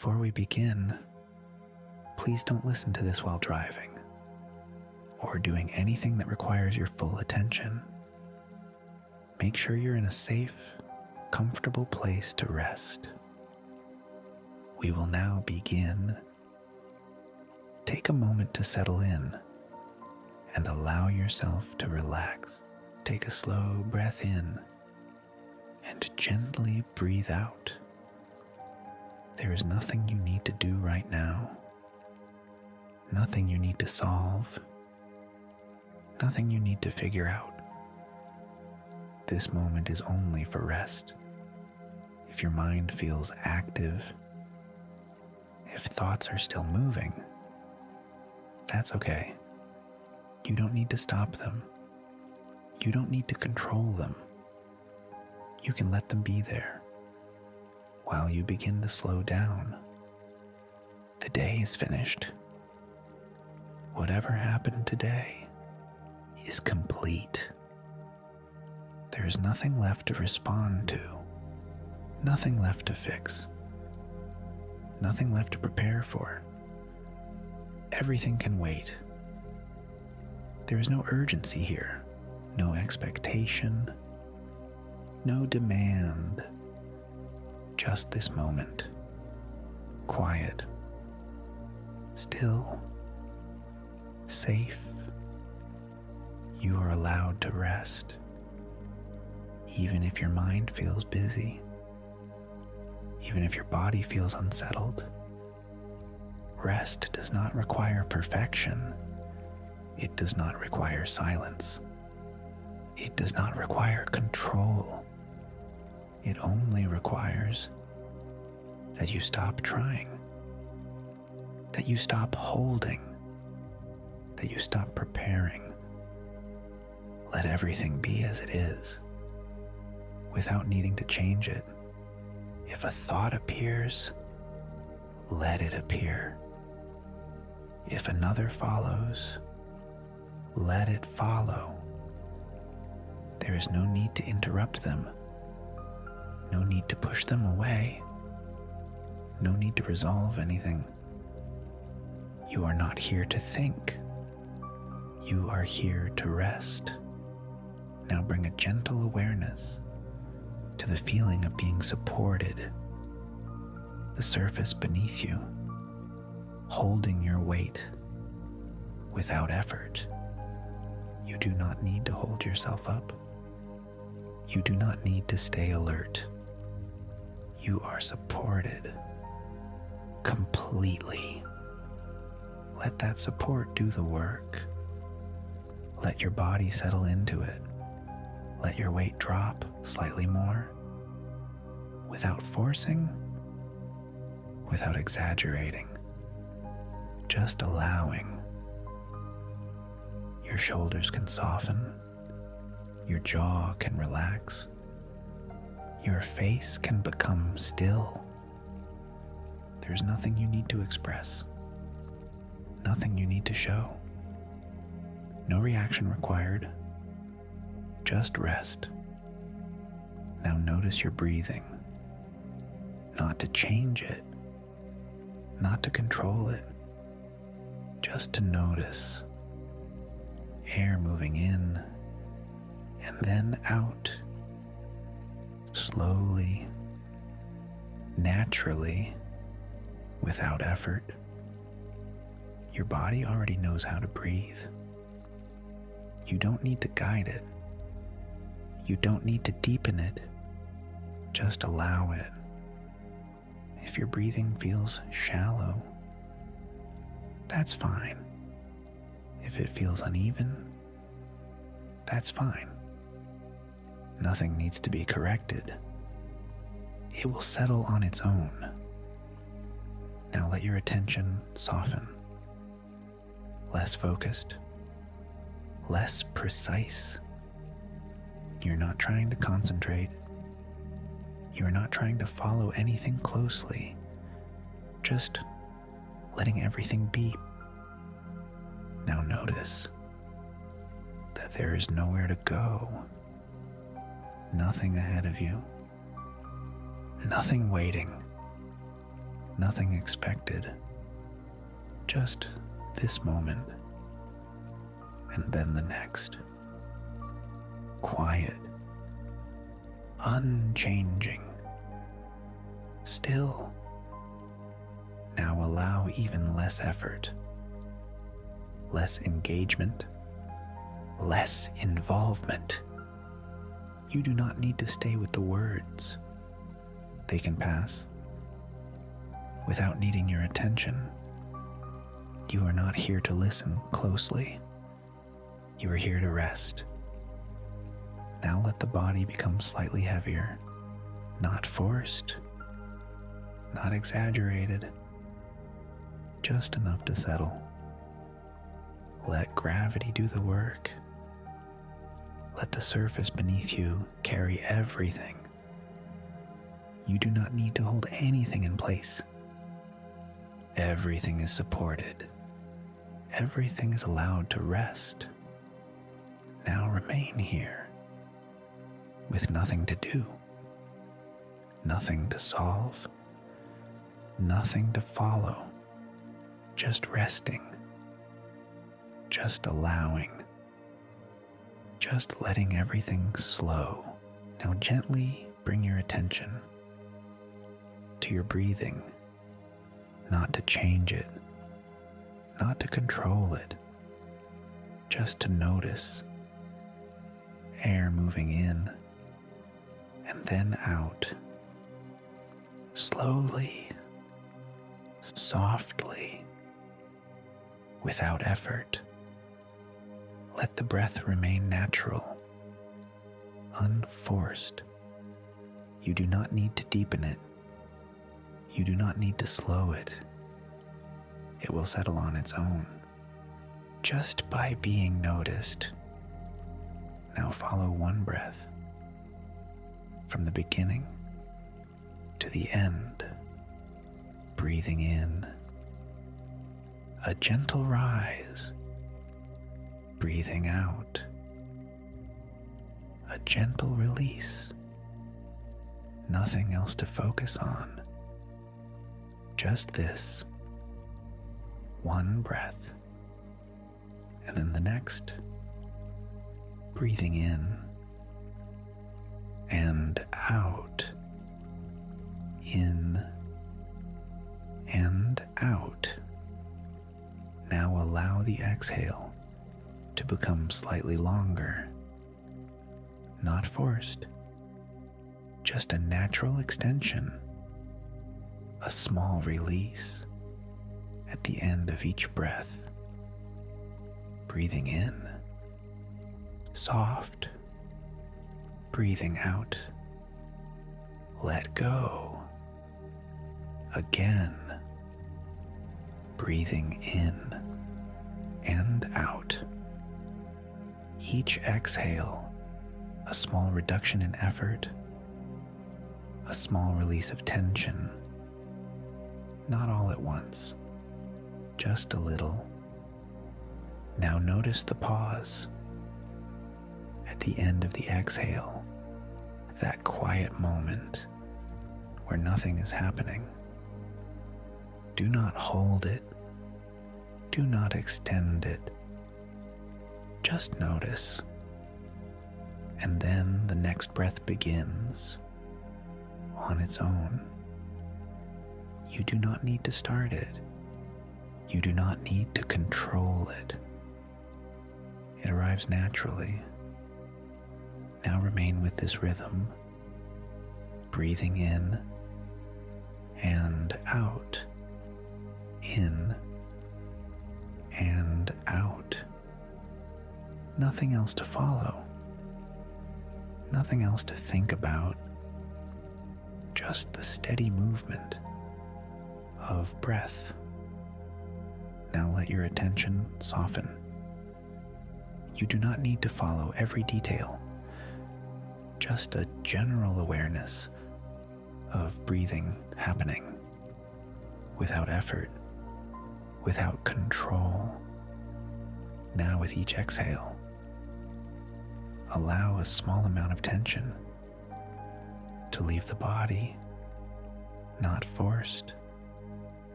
Before we begin, please don't listen to this while driving or doing anything that requires your full attention. Make sure you're in a safe, comfortable place to rest. We will now begin. Take a moment to settle in and allow yourself to relax. Take a slow breath in and gently breathe out. There is nothing you need to do right now, nothing you need to solve, nothing you need to figure out. This moment is only for rest. If your mind feels active, if thoughts are still moving, that's okay. You don't need to stop them. You don't need to control them. You can let them be there while you begin to slow down. The day is finished. Whatever happened today is complete. There is nothing left to respond to, nothing left to fix, nothing left to prepare for. Everything can wait. There is no urgency here, no expectation, no demand. Just this moment. Quiet. Still. Safe. You are allowed to rest, even if your mind feels busy, even if your body feels unsettled. Rest does not require perfection. It does not require silence. It does not require control. It only requires that you stop trying, that you stop holding, that you stop preparing. Let everything be as it is, without needing to change it. If a thought appears, let it appear. If another follows, let it follow. There is no need to interrupt them. No need to push them away. No need to resolve anything. You are not here to think. You are here to rest. Now bring a gentle awareness to the feeling of being supported, the surface beneath you, holding your weight without effort. You do not need to hold yourself up. You do not need to stay alert. You are supported completely. Let that support do the work. Let your body settle into it. Let your weight drop slightly more, without forcing, without exaggerating, just allowing. Your shoulders can soften, your jaw can relax, your face can become still. There's nothing you need to express, nothing you need to show. No reaction required, just rest. Now notice your breathing, not to change it, not to control it, just to notice. Air moving in and then out, slowly, naturally, without effort. Your body already knows how to breathe. You don't need to guide it. You don't need to deepen it. Just allow it. If your breathing feels shallow, that's fine. If it feels uneven, that's fine. Nothing needs to be corrected. It will settle on its own. Now let your attention soften. Less focused, less precise. You're not trying to concentrate. You're not trying to follow anything closely. Just letting everything be. Now notice that there is nowhere to go. Nothing ahead of you. Nothing waiting. nothing expected, just this moment, and then the next. Quiet, unchanging, still. Now allow even less effort, less engagement, less involvement. You do not need to stay with the words. They can pass without needing your attention. You are not here to listen closely. You are here to rest. Now let the body become slightly heavier, not forced, not exaggerated, just enough to settle. Let gravity do the work. Let the surface beneath you carry everything. You do not need to hold anything in place. Everything is supported. Everything is allowed to rest. Now remain here, with nothing to do, nothing to solve, nothing to follow, just resting, just allowing, just letting everything slow. Now gently bring your attention to your breathing, not to change it, not to control it, just to notice air moving in and then out, slowly, softly, without effort. Let the breath remain natural, unforced. You do not need to deepen it. You do not need to slow it. It will settle on its own, just by being noticed. Now follow one breath, from the beginning to the end, breathing in, a gentle rise, breathing out, a gentle release, nothing else to focus on, just this, one breath, and then the next, breathing in and out, in and out. Now allow the exhale to become slightly longer, not forced, just a natural extension, a small release at the end of each breath. Breathing in, soft, breathing out, let go, again, breathing in and out. Each exhale, a small reduction in effort, a small release of tension, not all at once, just a little. Now notice the pause at the end of the exhale, that quiet moment where nothing is happening. Do not hold it. Do not extend it. Just notice. And then the next breath begins on its own. You do not need to start it. You do not need to control it. It arrives naturally. Now remain with this rhythm, breathing in and out, in and out. Nothing else to follow, nothing else to think about, just the steady movement of breath. Now let your attention soften. You do not need to follow every detail, just a general awareness of breathing happening without effort, without control. Now with each exhale, allow a small amount of tension to leave the body, not forced,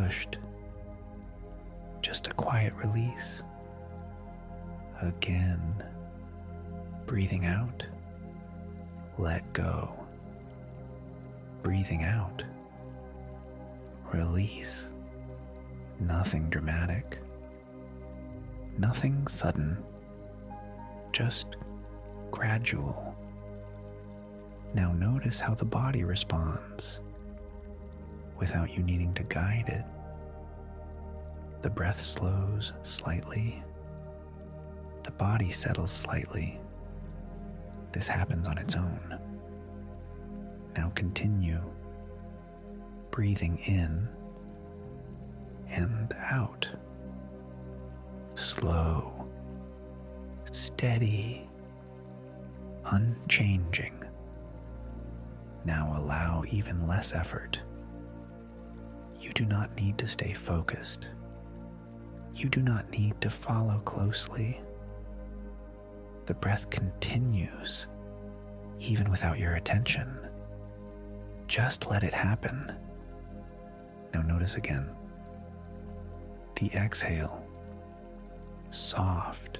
pushed. Just a quiet release. Again, breathing out, let go. Breathing out, release. Nothing dramatic, nothing sudden, just gradual. Now notice how the body responds without you needing to guide it. The breath slows slightly. The body settles slightly. This happens on its own. Now continue breathing in and out. Slow, steady, unchanging. Now allow even less effort. You do not need to stay focused. You do not need to follow closely. The breath continues even without your attention. Just let it happen. Now notice again. The exhale, soft,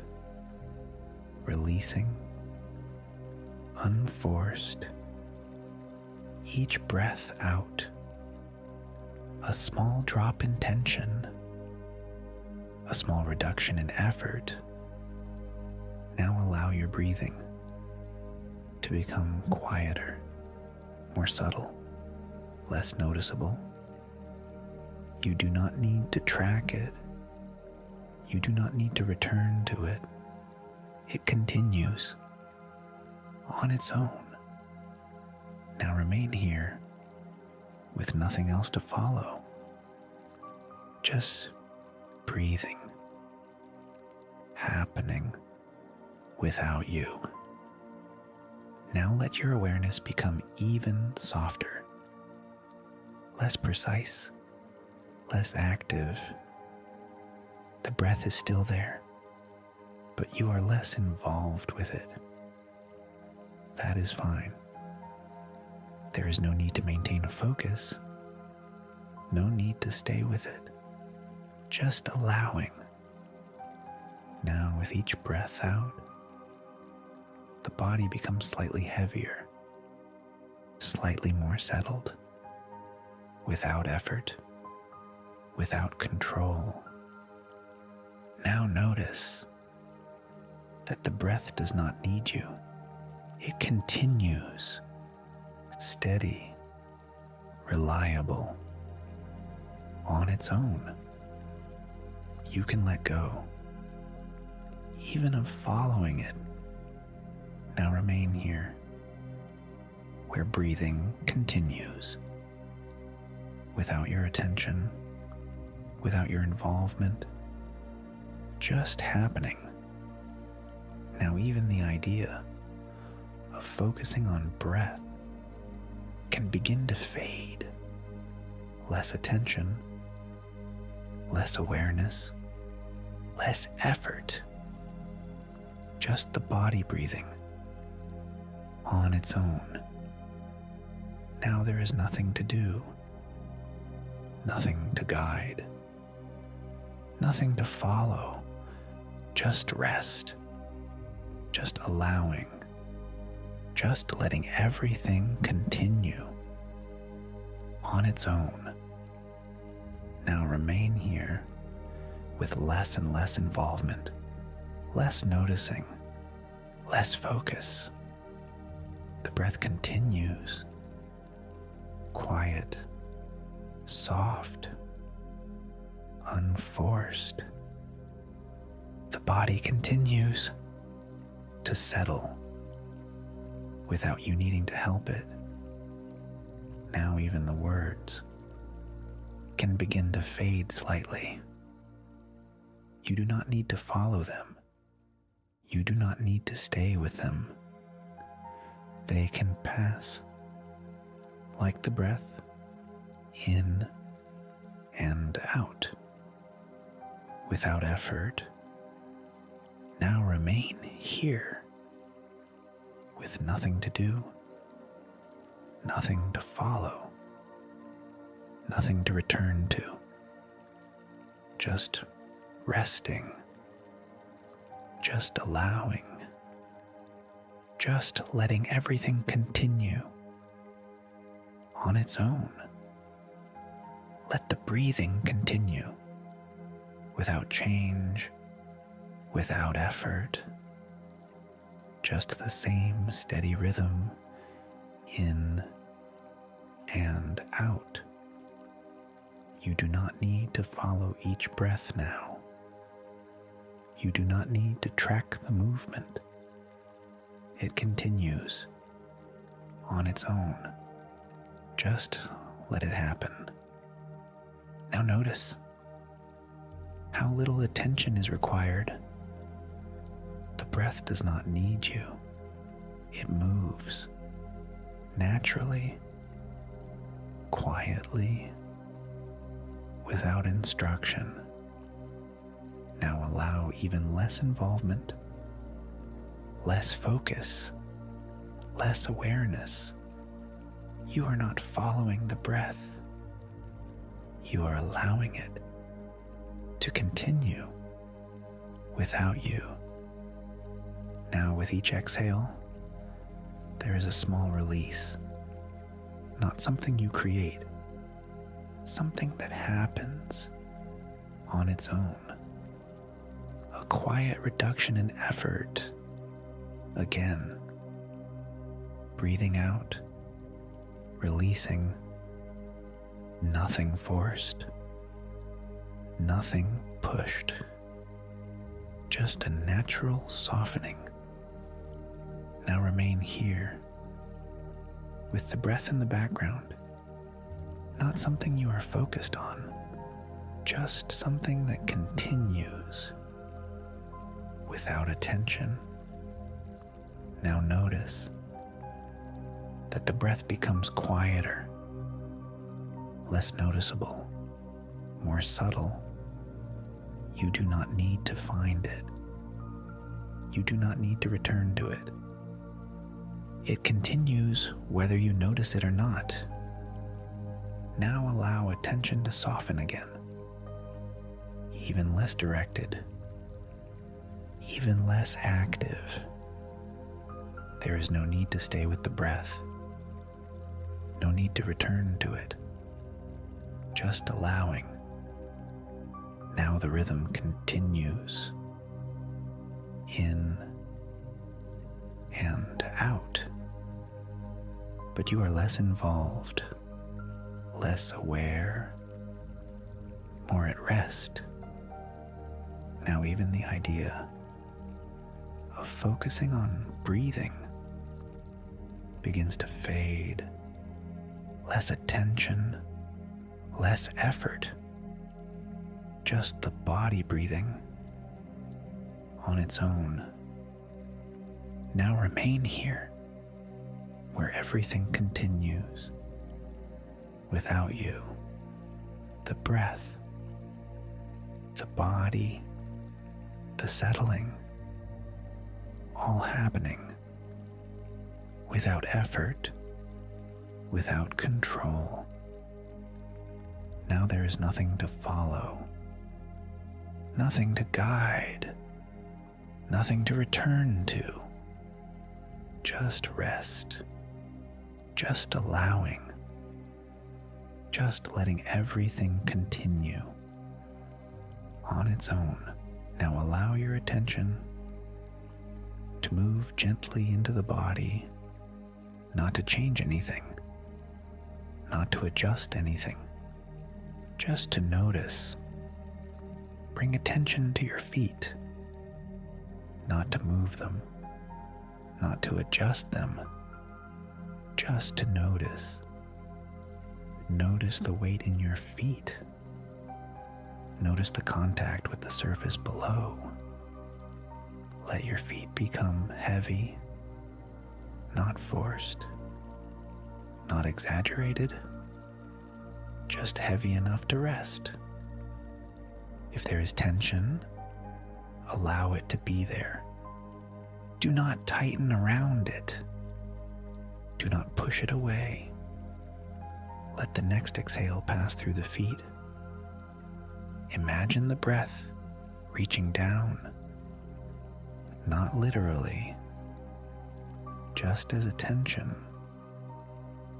releasing, unforced. Each breath out, a small drop in tension, a small reduction in effort. Now allow your breathing to become quieter, more subtle, less noticeable. You do not need to track it. You do not need to return to it. It continues on its own. Now remain here with nothing else to follow. Just breathing, happening without you. Now let your awareness become even softer, less precise, less active. The breath is still there, but you are less involved with it. That is fine. There is no need to maintain a focus, no need to stay with it, just allowing. Now with each breath out, the body becomes slightly heavier, slightly more settled, without effort, without control. Now notice that the breath does not need you. It continues, steady, reliable, on its own. You can let go, even of following it. Now remain here, where breathing continues, without your attention, without your involvement, just happening. Now even the idea of focusing on breath can begin to fade. Less attention, less awareness, less effort. Just the body breathing on its own. Now there is nothing to do, nothing to guide, nothing to follow, just rest, just allowing, just letting everything continue on its own. Now remain here with less and less involvement, less noticing, less focus. The breath continues, quiet, soft, unforced. The body continues to settle without you needing to help it. Now even the words can begin to fade slightly. You do not need to follow them. You do not need to stay with them. They can pass like the breath in and out without effort. Now remain here with nothing to do, nothing to follow, nothing to return to, just resting, just allowing, just letting everything continue on its own. Let the breathing continue without change, without effort, just the same steady rhythm in and out. You do not need to follow each breath now. You do not need to track the movement. It continues on its own. Just let it happen. Now notice how little attention is required. The breath does not need you. It moves naturally, quietly, without instruction. Now allow even less involvement, less focus, less awareness. You are not following the breath. You are allowing it to continue without you. Now with each exhale, there is a small release, not something you create, something that happens on its own. A quiet reduction in effort. Again, breathing out, releasing, nothing forced, nothing pushed, just a natural softening. Now remain here, with the breath in the background, not something you are focused on, just something that continues without attention. Now notice that the breath becomes quieter, less noticeable, more subtle. You do not need to find it. You do not need to return to it. It continues whether you notice it or not. Now allow attention to soften again, even less directed, even less active. There is no need to stay with the breath, no need to return to it, just allowing. Now the rhythm continues, in and out, but you are less involved, less aware, more at rest. Now even the idea of focusing on breathing begins to fade. Less attention, less effort, just the body breathing on its own. Now remain here, where everything continues without you. The breath, the body, the settling, all happening without effort, without control. Now there is nothing to follow, nothing to guide, nothing to return to. Just rest, just allowing, just letting everything continue on its own. Now allow your attention to move gently into the body, not to change anything, not to adjust anything, just to notice. Bring attention to your feet, not to move them, not to adjust them, just to notice. Notice the weight in your feet. Notice the contact with the surface below. Let your feet become heavy, not forced, not exaggerated, just heavy enough to rest. If there is tension, allow it to be there. Do not tighten around it. Do not push it away. Let the next exhale pass through the feet, Imagine the breath reaching down, not literally, just as attention.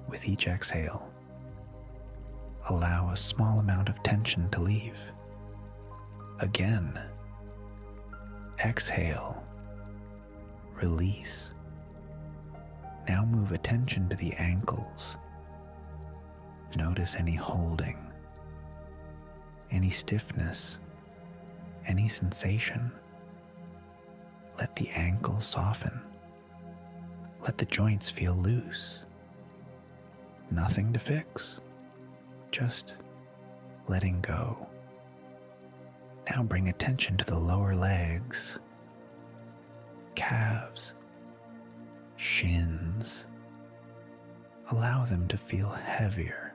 With each exhale, allow a small amount of tension to leave. Again, exhale, release. Now move attention to the ankles. Notice any holding, any stiffness, any sensation. Let the ankles soften. Let the joints feel loose. Nothing to fix, just letting go. Now bring attention to the lower legs, calves, shins. Allow them to feel heavier.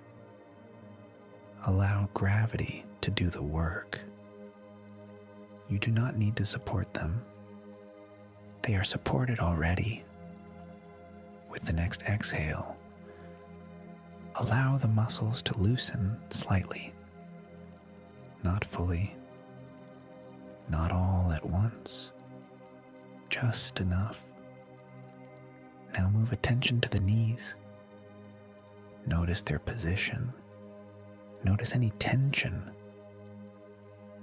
Allow gravity to do the work. You do not need to support them. They are supported already. With the next exhale, allow the muscles to loosen slightly. Not fully, not all at once, just enough. Now move attention to the knees. Notice their position. Notice any tension.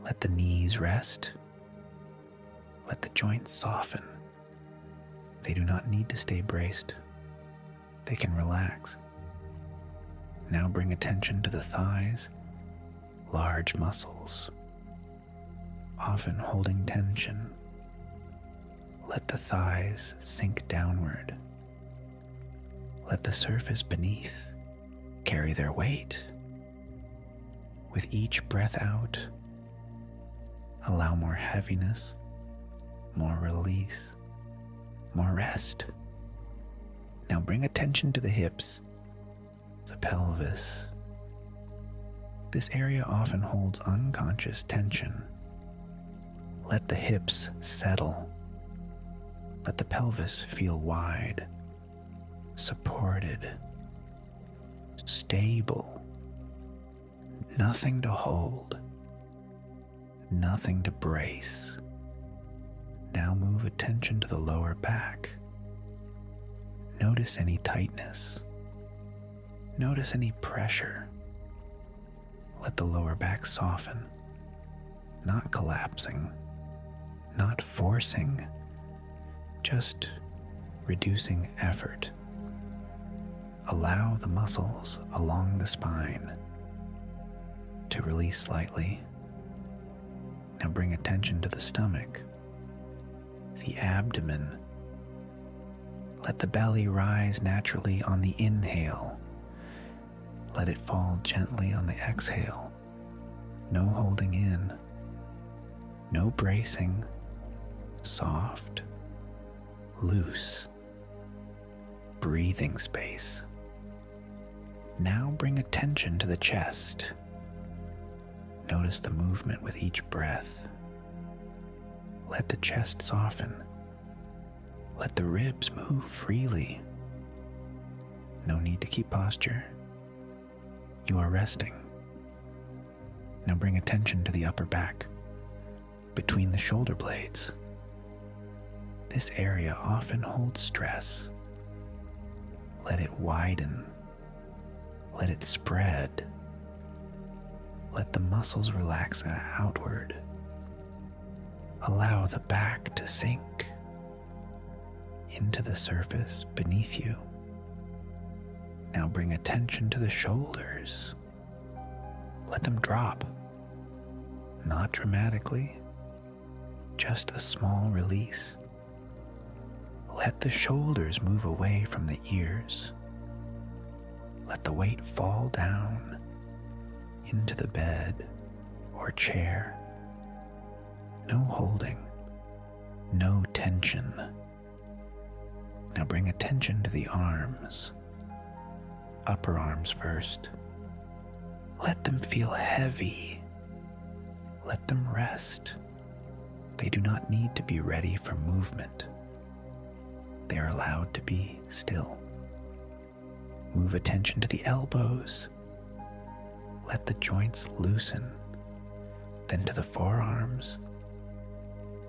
Let the knees rest. Let the joints soften. They do not need to stay braced. They can relax. Now bring attention to the thighs, large muscles, often holding tension. Let the thighs sink downward. Let the surface beneath carry their weight. With each breath out, allow more heaviness, more release, more rest. Now bring attention to the hips, the pelvis. This area often holds unconscious tension. Let the hips settle. Let the pelvis feel wide, supported, stable. Nothing to hold, nothing to brace. Now move attention to the lower back. Notice any tightness. Notice any pressure. Let the lower back soften, not collapsing, not forcing, just reducing effort. Allow the muscles along the spine to release slightly. Now bring attention to the stomach, the abdomen. Let the belly rise naturally on the inhale. Let it fall gently on the exhale. No holding in, no bracing, soft, loose, breathing space. Now bring attention to the chest. Notice the movement with each breath. Let the chest soften. Let the ribs move freely. No need to keep posture. You are resting. Now bring attention to the upper back, between the shoulder blades. This area often holds stress. Let it widen. Let it spread. Let the muscles relax outward. Allow the back to sink into the surface beneath you. Now bring attention to the shoulders. Let them drop. Not dramatically, just a small release. Let the shoulders move away from the ears. Let the weight fall down into the bed or chair. No holding, no tension. Now bring attention to the arms. Upper arms first. Let them feel heavy. Let them rest. They do not need to be ready for movement. They are allowed to be still. Move attention to the elbows. Let the joints loosen. then to the forearms,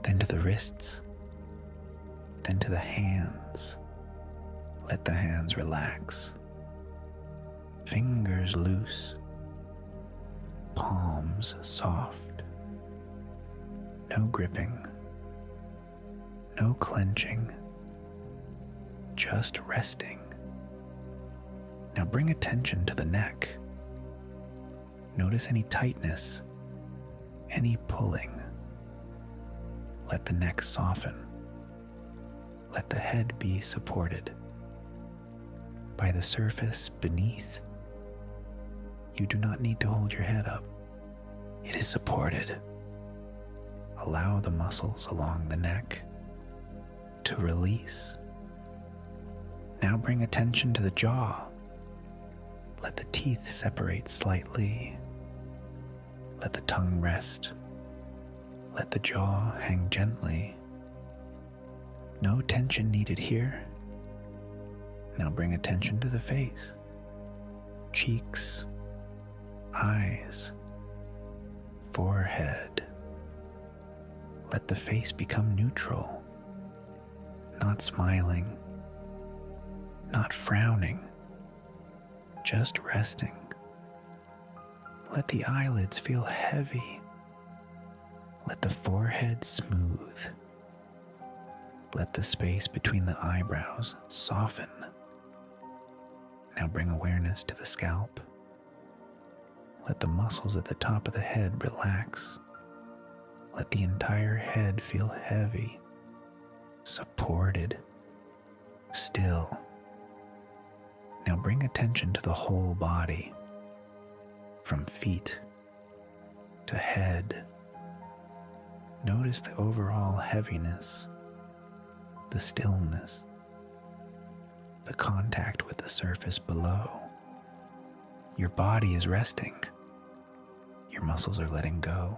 then to the wrists, then to the hands. Let the hands relax. Fingers loose, palms soft. No gripping, no clenching, just resting. Now bring attention to the neck. Notice any tightness, any pulling. Let the neck soften. Let the head be supported by the surface beneath. You do not need to hold your head up. It is supported. Allow the muscles along the neck to release. Now bring attention to the jaw. Let the teeth separate slightly. Let the tongue rest. Let the jaw hang gently. No tension needed here. Now bring attention to the face, cheeks, eyes, forehead. Let the face become neutral, not smiling, not frowning, just resting. Let the eyelids feel heavy. Let the forehead smooth. Let the space between the eyebrows soften. Now bring awareness to the scalp. Let the muscles at the top of the head relax. Let the entire head feel heavy, supported, still. Now bring attention to the whole body, from feet to head. Notice the overall heaviness, the stillness, the contact with the surface below. Your body is resting. Your muscles are letting go.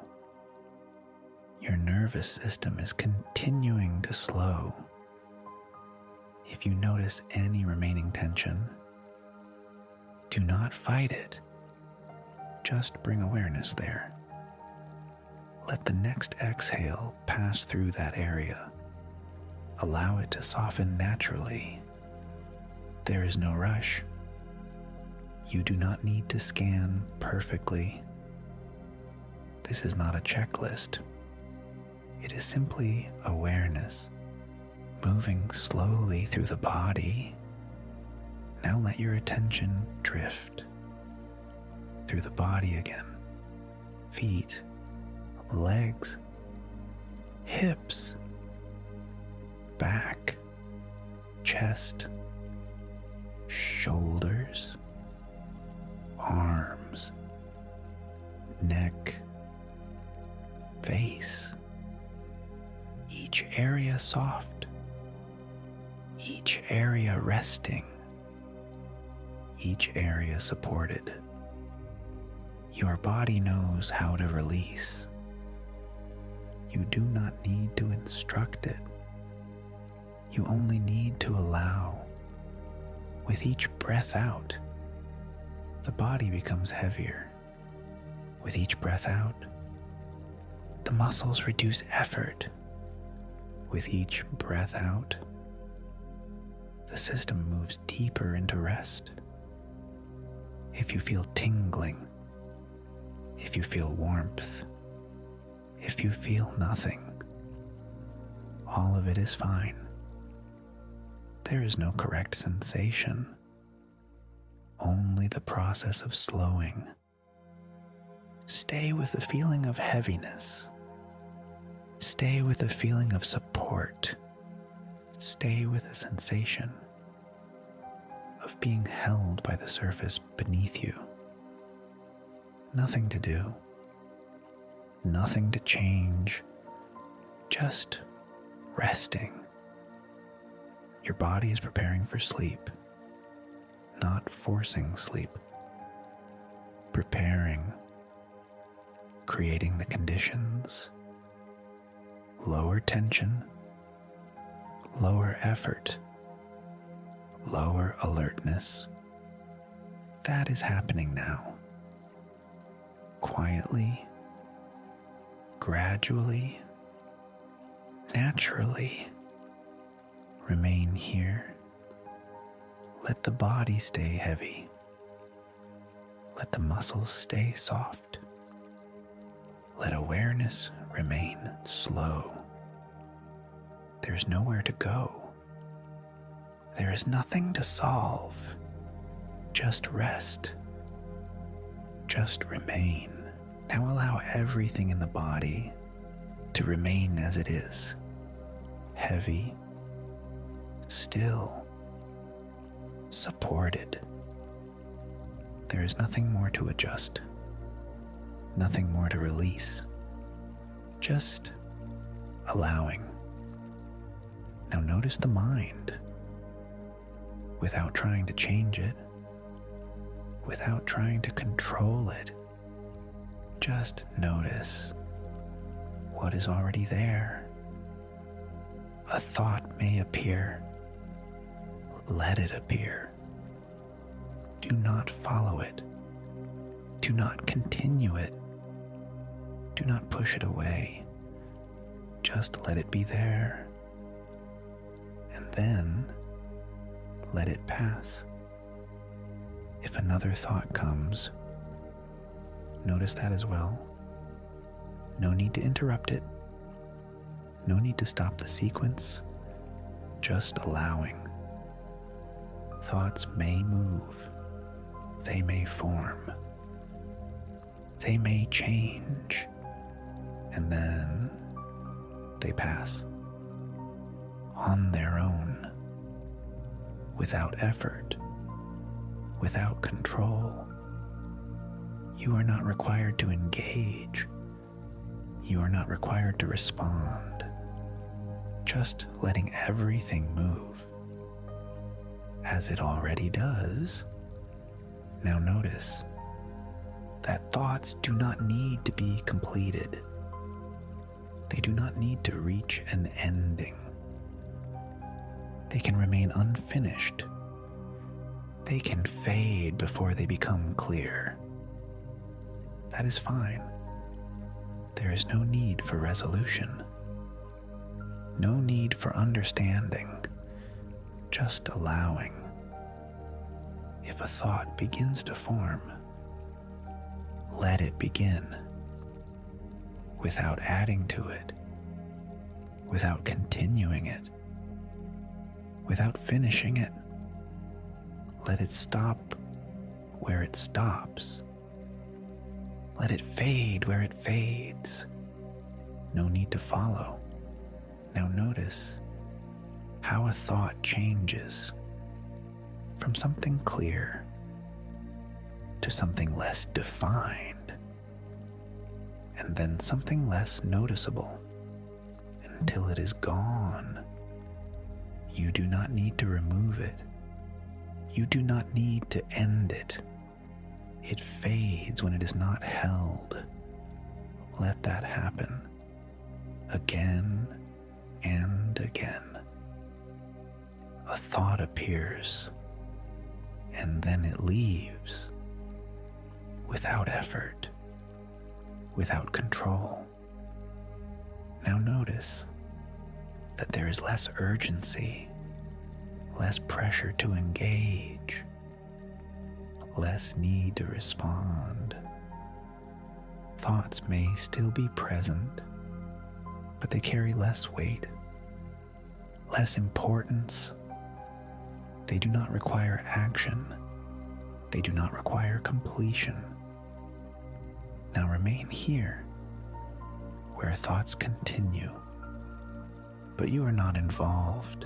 Your nervous system is continuing to slow. If you notice any remaining tension, do not fight it. Just bring awareness there. Let the next exhale pass through that area. Allow it to soften naturally. There is no rush. You do not need to scan perfectly. This is not a checklist. It is simply awareness, moving slowly through the body. Now let your attention drift through the body again. Feet, legs, hips, back, chest, shoulders, arms, neck, face. Each area soft, each area resting, each area supported. Your body knows how to release. You do not need to instruct it. You only need to allow. With each breath out, the body becomes heavier. With each breath out, the muscles reduce effort. With each breath out, the system moves deeper into rest. If you feel tingling, if you feel warmth, if you feel nothing, all of it is fine. There is no correct sensation, only the process of slowing. Stay with the feeling of heaviness. Stay with the feeling of support. Stay with the sensation of being held by the surface beneath you. Nothing to do, nothing to change, just resting. Your body is preparing for sleep, not forcing sleep. Preparing, creating the conditions, lower tension, lower effort, lower alertness. That is happening now. Quietly, gradually, naturally remain here. Let the body stay heavy. Let the muscles stay soft. Let awareness remain slow. There's nowhere to go. There is nothing to solve. Just rest. Just remain. Now allow everything in the body to remain as it is. Heavy, still, supported. There is nothing more to adjust, nothing more to release, just allowing. Now notice the mind without trying to change it, without trying to control it. Just notice what is already there. A thought may appear. Let it appear. Do not follow it. Do not continue it. Do not push it away. Just let it be there. And then let it pass. If another thought comes, notice that as well. No need to interrupt it. No need to stop the sequence. Just allowing. Thoughts may move. They may form. They may change. And then they pass. On their own. Without effort. Without control. You are not required to engage. You are not required to respond. Just letting everything move. As it already does. Now notice that thoughts do not need to be completed. They do not need to reach an ending. They can remain unfinished. They can fade before they become clear. That is fine. There is no need for resolution. No need for understanding. Just allowing. If a thought begins to form, let it begin. Without adding to it. Without continuing it. Without finishing it. Let it stop where it stops. Let it fade where it fades. No need to follow. Now notice how a thought changes from something clear to something less defined, and then something less noticeable until it is gone. You do not need to remove it. You do not need to end it. It fades when it is not held. Let that happen again and again. A thought appears, and then it leaves without effort, without control. Now notice that there is less urgency, less pressure to engage, less need to respond. Thoughts may still be present, but they carry less weight, less importance. They do not require action. They do not require completion. Now remain here, where thoughts continue, but you are not involved,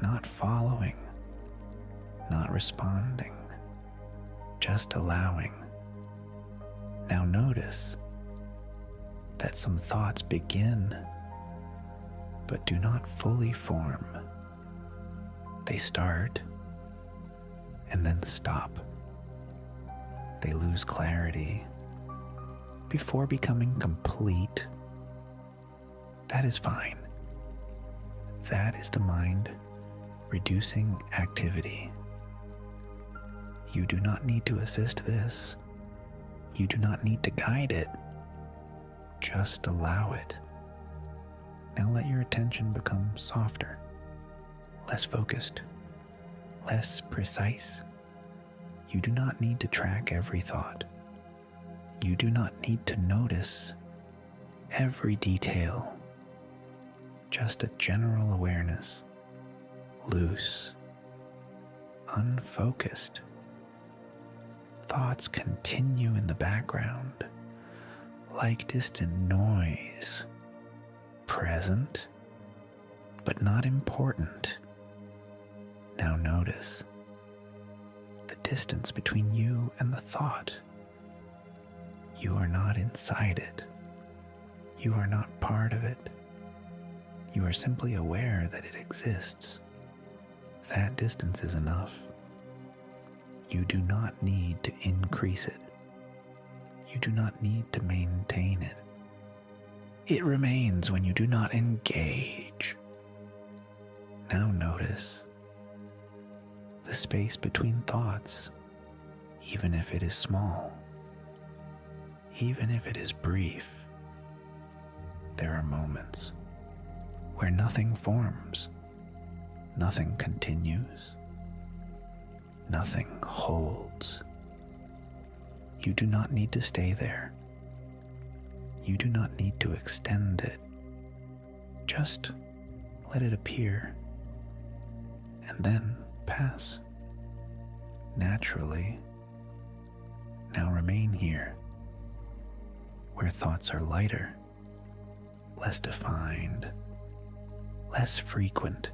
not following, not responding, just allowing. Now notice that some thoughts begin, but do not fully form. They start and then stop. They lose clarity before becoming complete. That is fine. That is the mind reducing activity. You do not need to assist this. You do not need to guide it. Just allow it. Now let your attention become softer, less focused, less precise. You do not need to track every thought. You do not need to notice every detail. Just a general awareness, loose, unfocused. Thoughts continue in the background like distant noise, present but not important. Now notice the distance between you and the thought. You are not inside it. You are not part of it. You are simply aware that it exists. That distance is enough. You do not need to increase it. You do not need to maintain it. It remains when you do not engage. Now notice the space between thoughts, even if it is small, even if it is brief. There are moments where nothing forms, nothing continues, nothing holds. You do not need to stay there. You do not need to extend it. Just let it appear and then pass naturally. Now remain here, where thoughts are lighter, less defined, less frequent.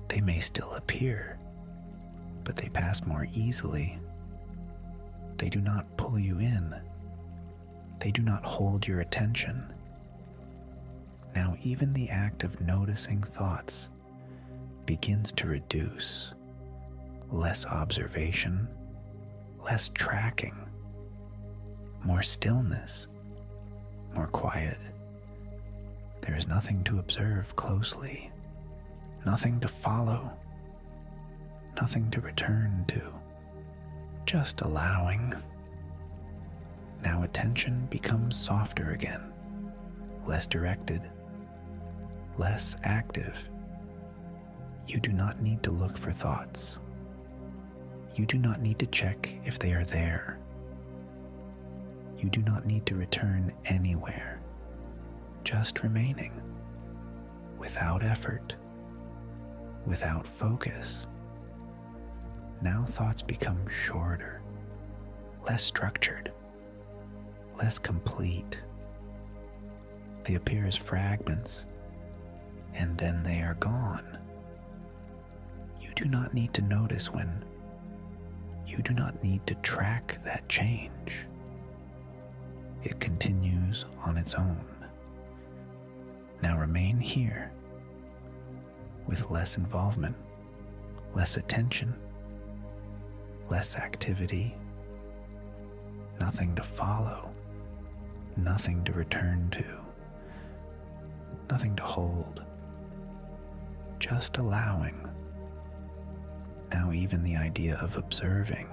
They may still appear, but they pass more easily. They do not pull you in. They do not hold your attention. Now even the act of noticing thoughts begins to reduce. Less observation, less tracking, more stillness, more quiet. There is nothing to observe closely, nothing to follow, nothing to return to, just allowing. Now attention becomes softer again, less directed, less active. You do not need to look for thoughts. You do not need to check if they are there. You do not need to return anywhere, just remaining, without effort, without focus. Now thoughts become shorter, less structured, less complete. They appear as fragments, and then they are gone. You do not need to notice when. You do not need to track that change. It continues on its own. Now remain here, with less involvement, less attention, less activity, nothing to follow, nothing to return to, nothing to hold, just allowing. Now even the idea of observing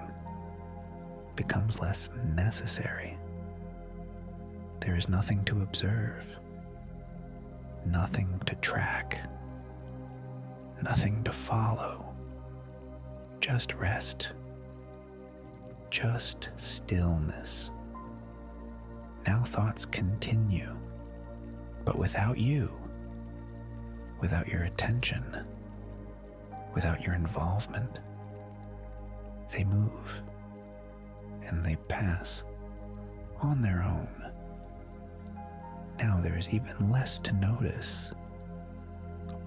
becomes less necessary. There is nothing to observe, nothing to track, nothing to follow, just rest, just stillness. Now thoughts continue, but without you, without your attention, without your involvement. They move and they pass on their own. Now there is even less to notice,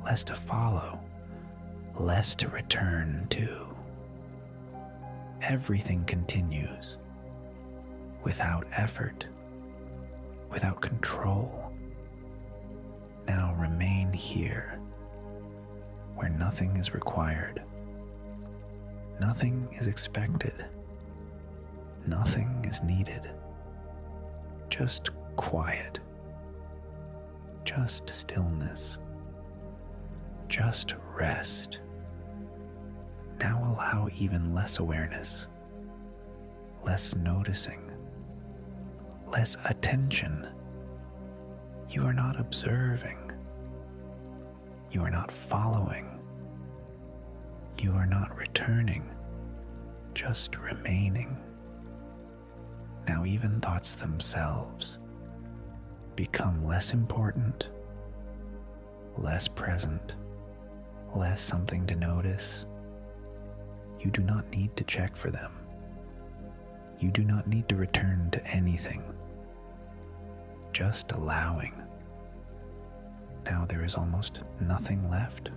less to follow, less to return to. Everything continues without effort, without control. Now remain here, where nothing is required, nothing is expected, nothing is needed. Just quiet, just stillness, just rest. Now allow even less awareness, less noticing, less attention You are not observing. You are not following. You are not returning, just remaining. Now even thoughts themselves become less important, less present, less something to notice. You do not need to check for them. You do not need to return to anything. Just allowing. Now there is almost nothing left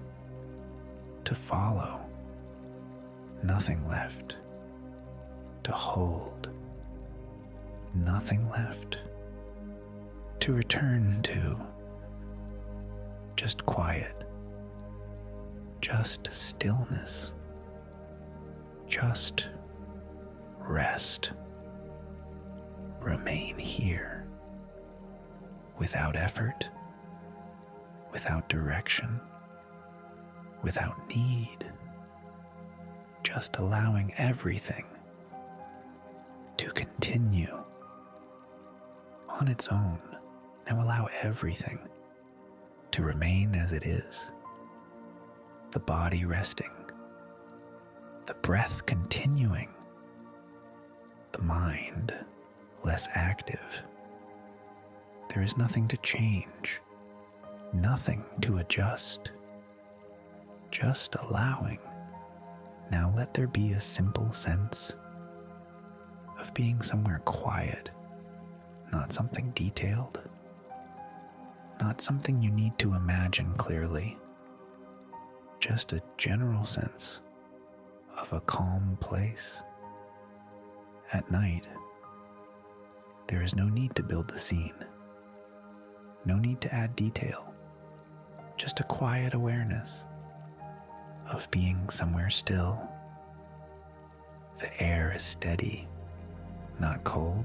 to follow, nothing left to hold, nothing left to return to. Just quiet, just stillness, just rest. Remain here, without effort, without direction, without need, just allowing everything to continue on its own. Now allow everything to remain as it is. The body resting, the breath continuing, the mind less active. There is nothing to change, nothing to adjust, just allowing. Now let there be a simple sense of being somewhere quiet, not something detailed, not something you need to imagine clearly, just a general sense of a calm place. At night, there is no need to build the scene, no need to add detail, just a quiet awareness of being somewhere still. The air is steady, not cold,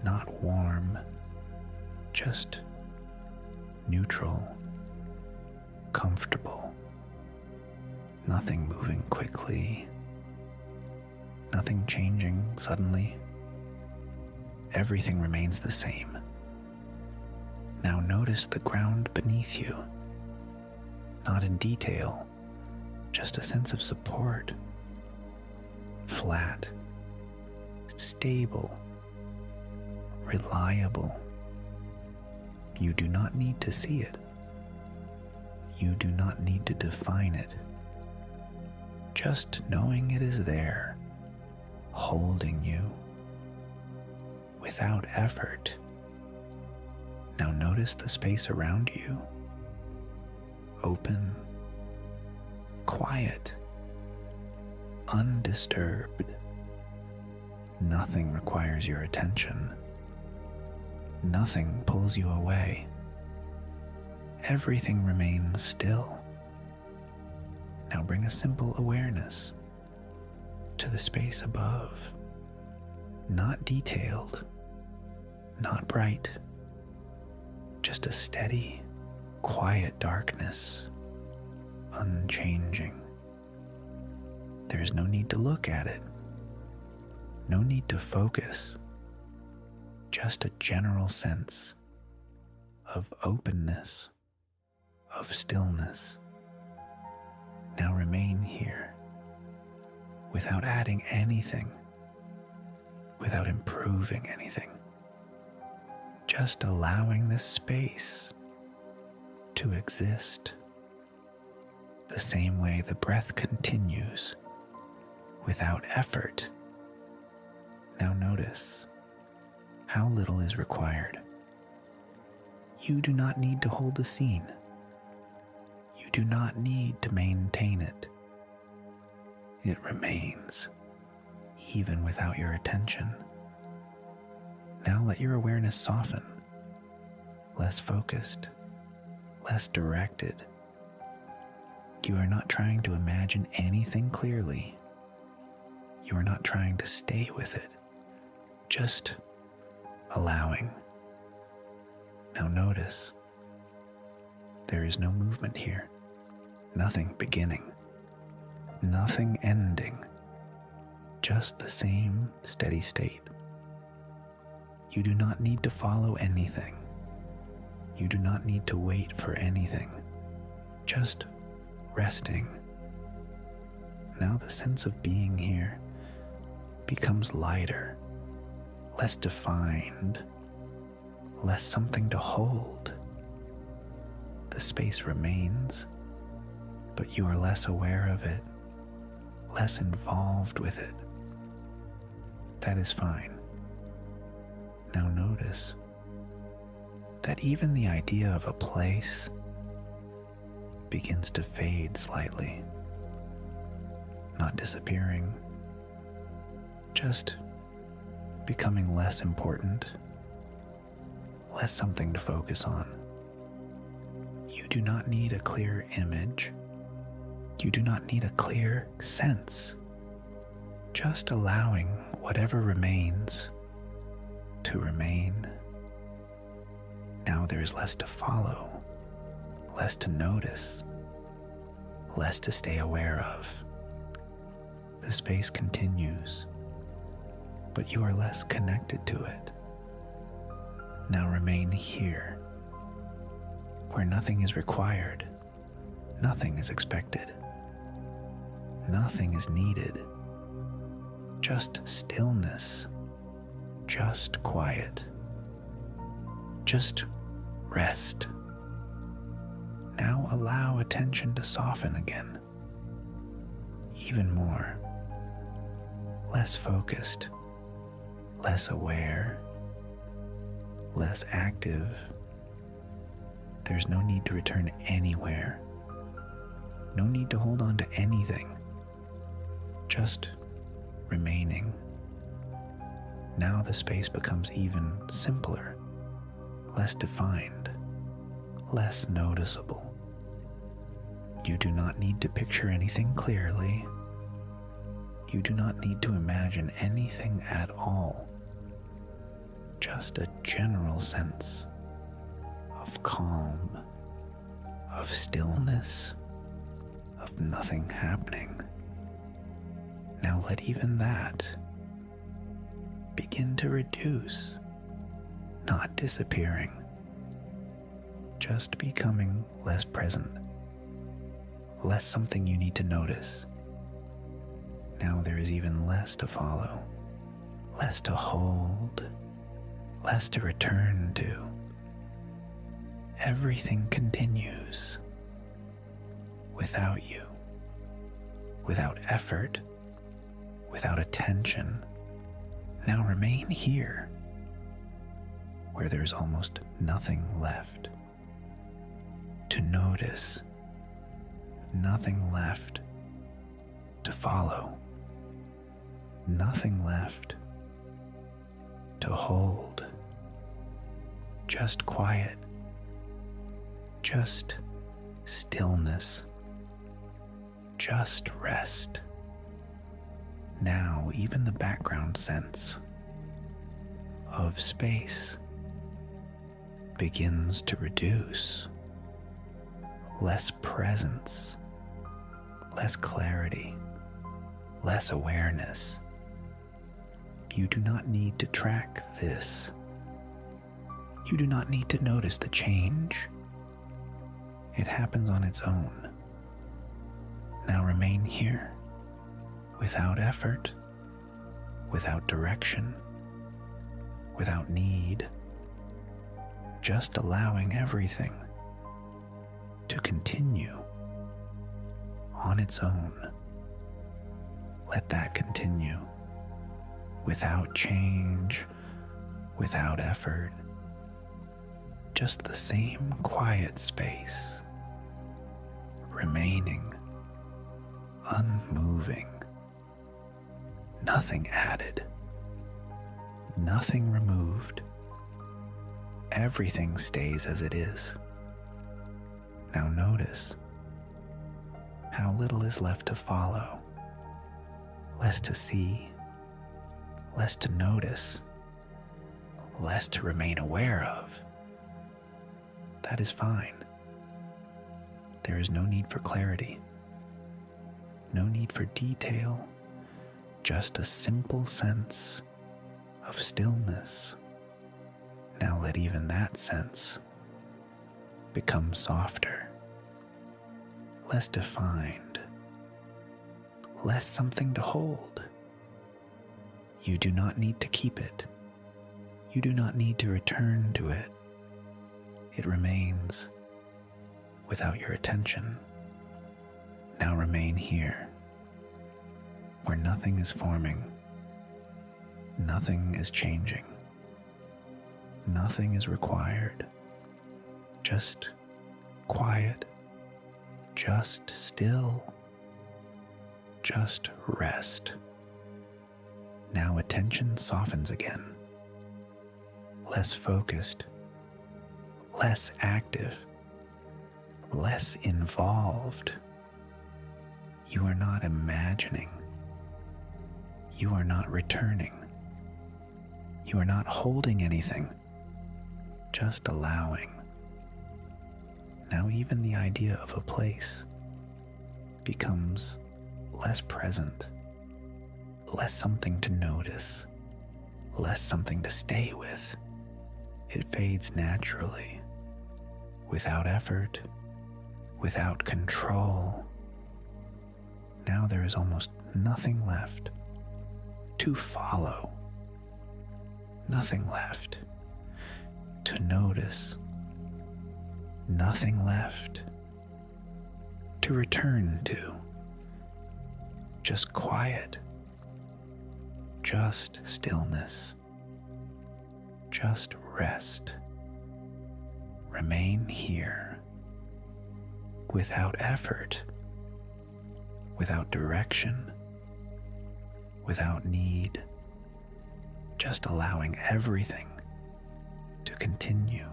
not warm, just neutral, comfortable, nothing moving quickly, nothing changing suddenly. Everything remains the same. Now notice the ground beneath you, not in detail, just a sense of support, flat, stable, reliable. You do not need to see it. You do not need to define it. Just knowing it is there, holding you, without effort. Now notice the space around you. Open, quiet, undisturbed. Nothing requires your attention. Nothing pulls you away. Everything remains still. Now bring a simple awareness to the space above. Not detailed, not bright, just a steady, quiet darkness, unchanging. There's no need to look at it, no need to focus, just a general sense of openness, of stillness. Now remain here, without adding anything, without improving anything, just allowing this space to exist the same way the breath continues without effort. Now notice how little is required. You do not need to hold the scene. You do not need to maintain it. It remains, even without your attention. Now let your awareness soften, less focused, less directed. You are not trying to imagine anything clearly. You are not trying to stay with it, just allowing. Now notice, there is no movement here, nothing beginning, nothing ending, just the same steady state. You do not need to follow anything. You do not need to wait for anything, just resting. Now the sense of being here becomes lighter, less defined, less something to hold. The space remains, but you are less aware of it, less involved with it. That is fine. Now notice that even the idea of a place begins to fade slightly, not disappearing, just becoming less important, less something to focus on. You do not need a clear image. You do not need a clear sense. Just allowing whatever remains to remain. Now there is less to follow, less to notice, less to stay aware of. The space continues, but you are less connected to it. Now remain here, where nothing is required, nothing is expected, nothing is needed, just stillness, just quiet, just rest. Now allow attention to soften again, even more, less focused, less aware, less active. There's no need to return anywhere, no need to hold on to anything, just remaining. Now the space becomes even simpler, less defined, less noticeable. You do not need to picture anything clearly. You do not need to imagine anything at all. Just a general sense of calm, of stillness, of nothing happening. Now let even that begin to reduce, not disappearing, just becoming less present, less something you need to notice. Now there is even less to follow, less to hold, less to return to. Everything continues without you, without effort, without attention. Now remain here, where there's almost nothing left to notice, nothing left to follow, nothing left to hold. Just quiet, just stillness, just rest. Now even the background sense of space begins to reduce. Less presence, less clarity, less awareness. You do not need to track this. You do not need to notice the change. It happens on its own. Now remain here, without effort, without direction, without need, just allowing everything to continue on its own. Let that continue, without change, without effort, just the same quiet space, remaining unmoving, nothing added, nothing removed. Everything stays as it is. Now notice how little is left to follow, less to see, less to notice, less to remain aware of. That is fine. There is no need for clarity, no need for detail, just a simple sense of stillness. Now let even that sense becomes softer, less defined, less something to hold. You do not need to keep it. You do not need to return to it. It remains without your attention. Now remain here, where nothing is forming, nothing is changing, nothing is required. Just quiet, just still, just rest. Now attention softens again, less focused, less active, less involved. You are not imagining. You are not returning. You are not holding anything, just allowing. Now even the idea of a place becomes less present, less something to notice, less something to stay with. It fades naturally, without effort, without control. Now there is almost nothing left to follow, nothing left to notice, nothing left to return to. Just quiet, just stillness, just rest. Remain here, without effort, without direction, without need, just allowing everything to continue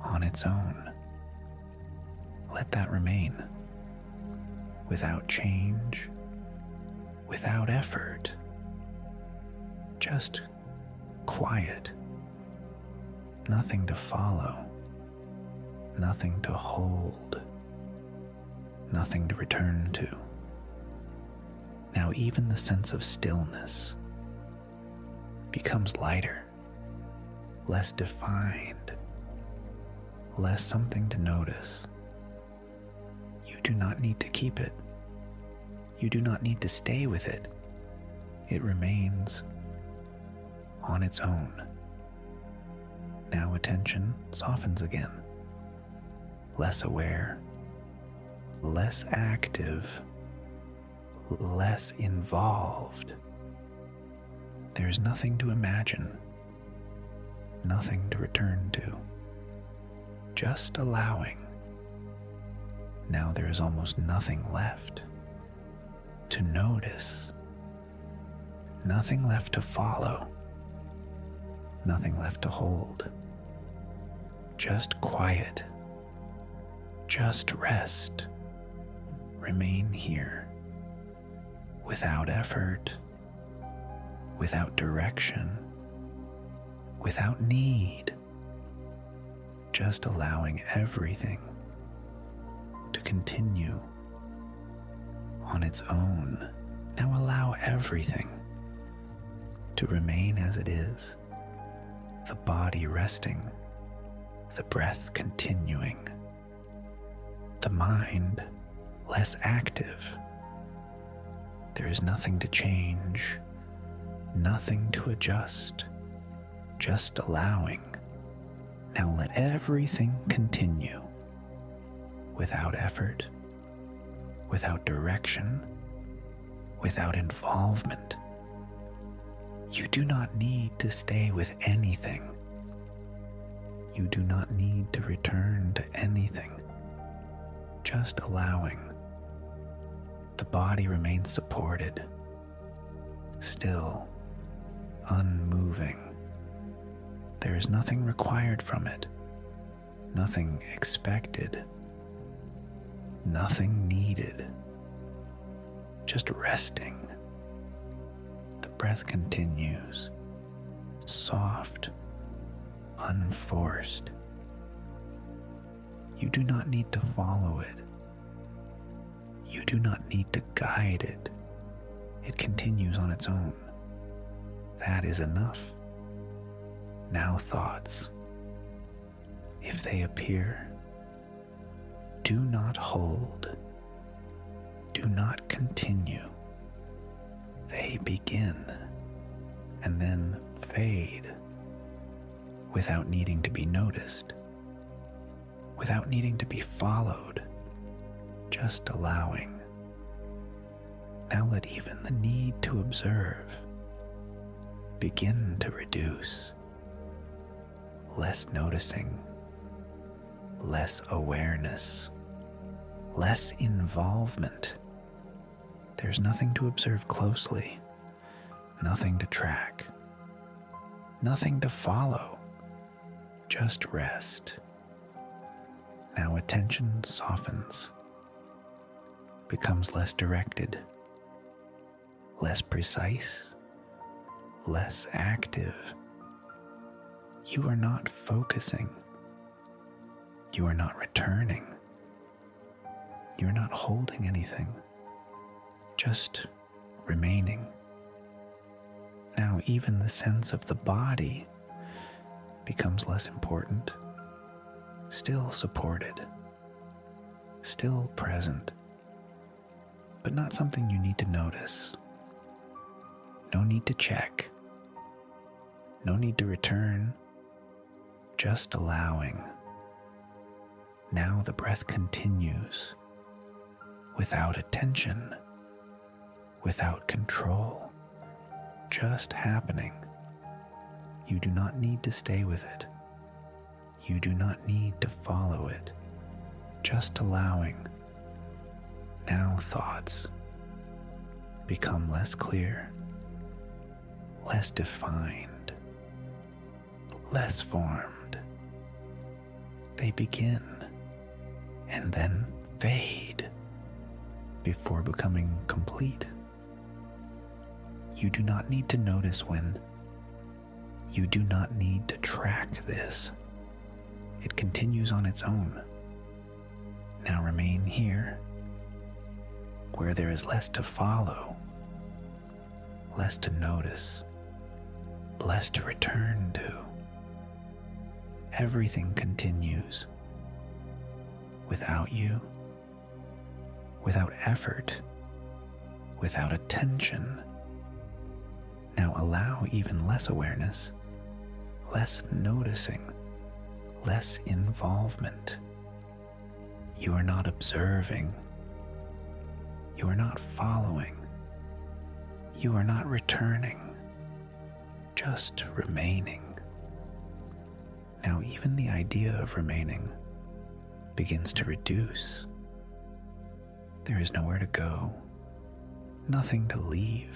on its own. Let that remain, without change, without effort, just quiet, nothing to follow, nothing to hold, nothing to return to. Now even the sense of stillness becomes lighter, less defined, less something to notice. You do not need to keep it. You do not need to stay with it. It remains on its own. Now attention softens again, less aware, less active, less involved. There is nothing to imagine, nothing to return to, just allowing. Now there is almost nothing left to notice, nothing left to follow, nothing left to hold. Just quiet, just rest. Remain here, without effort, without direction, without need, just allowing everything to continue on its own. Now allow everything to remain as it is, the body resting, the breath continuing, the mind less active. There is nothing to change, nothing to adjust, just allowing. Now let everything continue, without effort, without direction, without involvement. You do not need to stay with anything. You do not need to return to anything. Just allowing. The body remains supported, still, unmoving. There is nothing required from it, nothing expected, nothing needed. Just resting. The breath continues, soft, unforced. You do not need to follow it. You do not need to guide it. It continues on its own. That is enough. Now thoughts. if they appear, do not hold, do not continue. They begin and then fade without needing to be noticed, without needing to be followed, just allowing. Now let even the need to observe begin to reduce. Less noticing, less awareness, less involvement. There's nothing to observe closely, nothing to track, nothing to follow, just rest. Now attention softens, becomes less directed, less precise, less active. You are not focusing. You are not returning. You are not holding anything, just remaining. Now even the sense of the body becomes less important, still supported, still present, but not something you need to notice. No need to check, no need to return, just allowing. Now the breath continues, without attention, without control, just happening. You do not need to stay with it. You do not need to follow it, just allowing. Now thoughts become less clear, less defined, less formed. They begin and then fade before becoming complete. You do not need to notice when. You do not need to track this. It continues on its own. Now remain here, where there is less to follow, less to notice, less to return to. Everything continues without you, without effort, without attention. Now allow even less awareness, less noticing, less involvement. You are not observing. You are not following. You are not returning, just remaining. Now even the idea of remaining begins to reduce. There is nowhere to go, nothing to leave,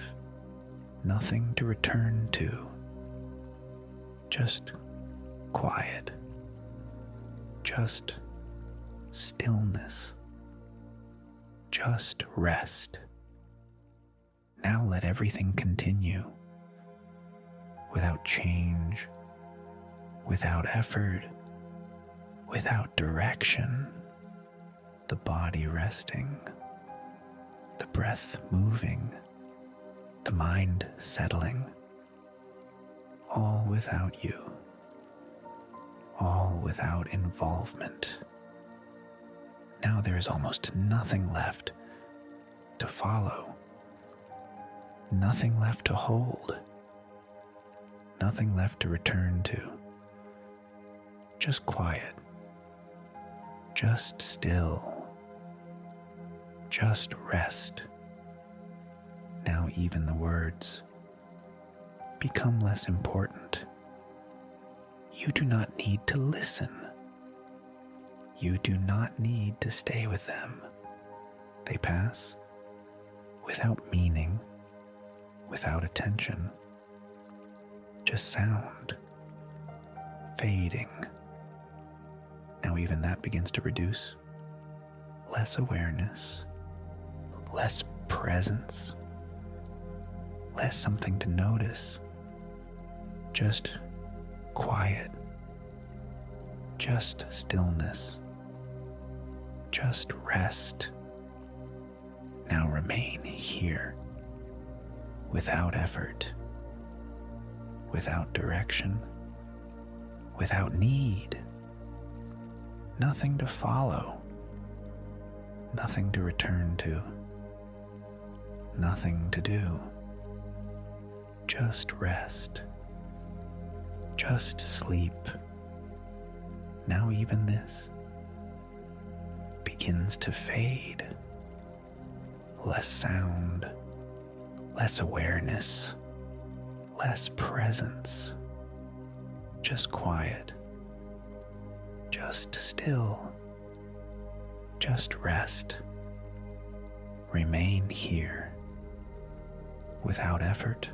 nothing to return to. Just quiet, just stillness, just rest. Now let everything continue, without change, without effort, without direction. The body resting, the breath moving, the mind settling, all without you, all without involvement. Now there is almost nothing left to follow, nothing left to hold, nothing left to return to. Just quiet, just still, just rest. Now even the words become less important. You do not need to listen. You do not need to stay with them. They pass without meaning, without attention, just sound, fading. Now even that begins to reduce. Less awareness, less presence, less something to notice. Just quiet, just stillness, just rest. Now remain here, without effort, without direction, without need, Nothing to follow, nothing to return to, nothing to do. Just rest, just sleep. Now even this begins to fade. Less sound, less awareness, less presence. Just quiet, just still, just rest. Remain here, without effort,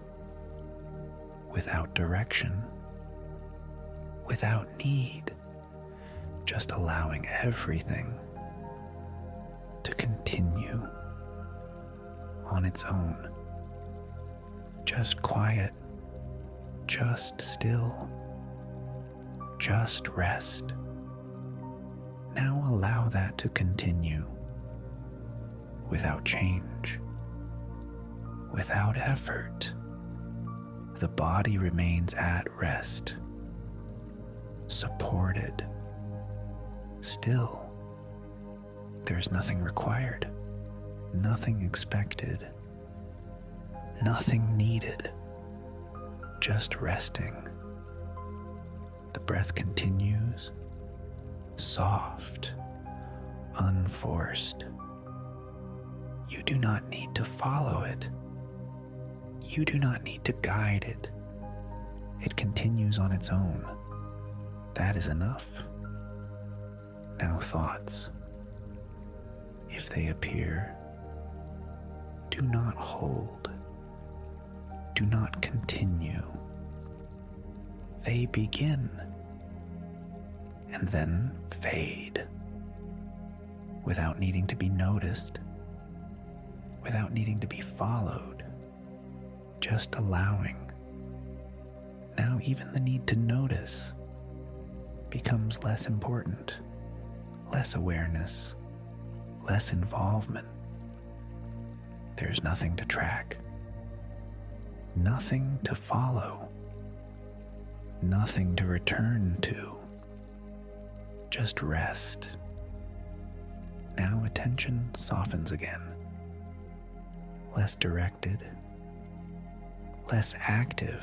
without direction, without need, just allowing everything to continue on its own. Just quiet, just still, just rest. Now allow that to continue without change, without effort. The body remains at rest, supported, still. There's nothing required, nothing expected, nothing needed, just resting. The breath continues, soft, unforced. You do not need to follow it. You do not need to guide it. It continues on its own. That is enough. Now thoughts, if they appear, do not hold. Do not continue. They begin and then fade without needing to be noticed, without needing to be followed, just allowing. Now even the need to notice becomes less important, less awareness, less involvement. There's nothing to track, nothing to follow, nothing to return to. Just rest. Now attention softens again, less directed, less active,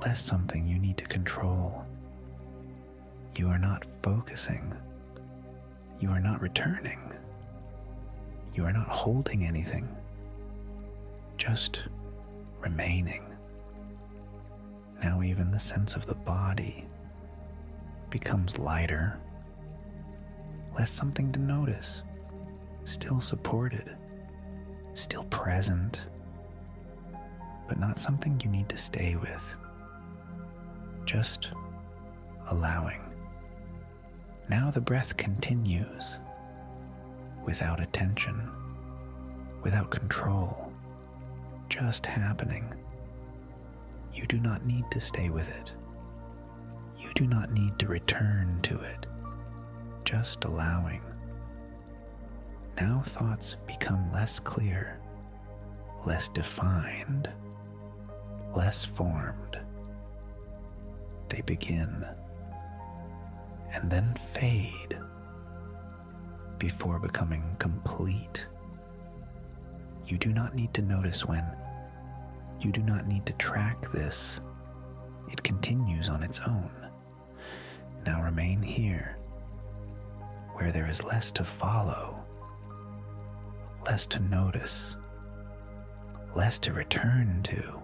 less something you need to control. You are not focusing. You are not returning. You are not holding anything. Just remaining. Now even the sense of the body becomes lighter, less something to notice, still supported, still present, but not something you need to stay with. Just allowing. Now the breath continues, without attention, without control, just happening. You do not need to stay with it. You do not need to return to it, just allowing. Now thoughts become less clear, less defined, less formed. They begin and then fade before becoming complete. You do not need to notice when. You do not need to track this. It continues on its own. Now remain here, where there is less to follow, less to notice, less to return to.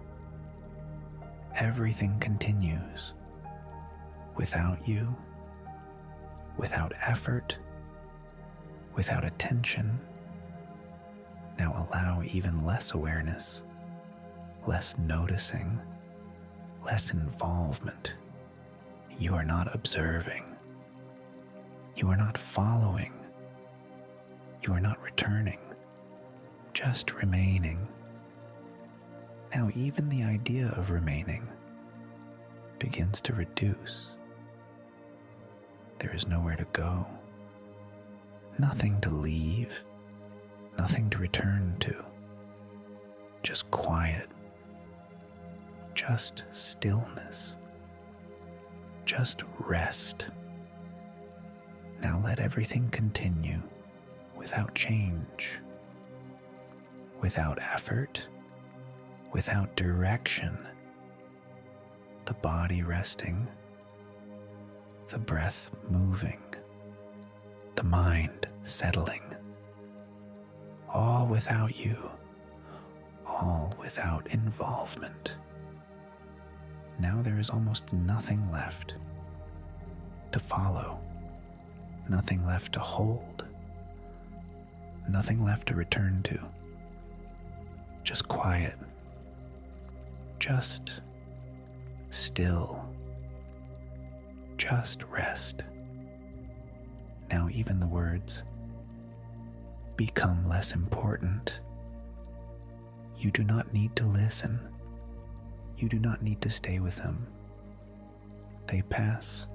Everything continues, without you, without effort, without attention. Now allow even less awareness, less noticing, less involvement. You are not observing. You are not following. You are not returning, just remaining. Now even the idea of remaining begins to reduce. There is nowhere to go, nothing to leave, nothing to return to. Just quiet, just stillness, just rest. Now let everything continue without change, without effort, without direction. The body resting, the breath moving, the mind settling, all without you, all without involvement. Now there is almost nothing left to follow, nothing left to hold, nothing left to return to. Just quiet, just still, just rest. Now even the words become less important. You do not need to listen. You do not need to stay with them. They pass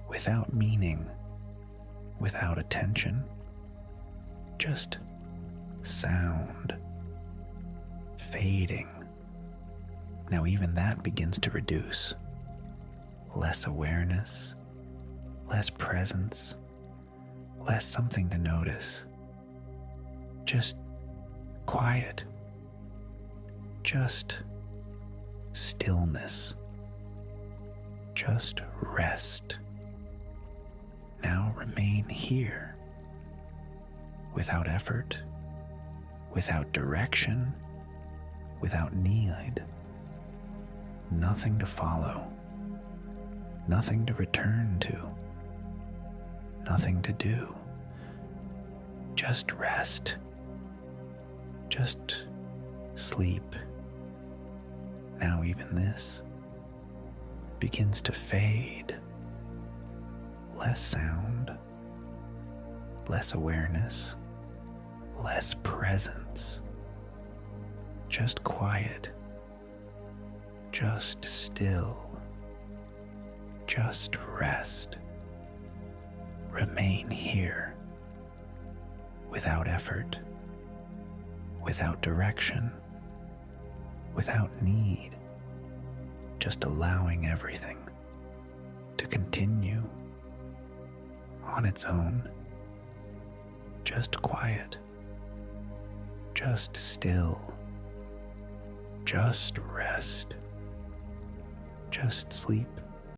without meaning, without attention, just sound, fading. Now even that begins to reduce. Less awareness, less presence, less something to notice. Just quiet, just stillness, just rest. Now remain here, without effort, without direction, without need. Nothing to follow, nothing to return to, nothing to do. Just rest, just sleep. Now even this begins to fade. Less sound, less awareness, less presence. Just quiet, just still, just rest. Remain here, without effort, without direction, without need, just allowing everything to continue on its own. Just quiet, just still, just rest, just sleep.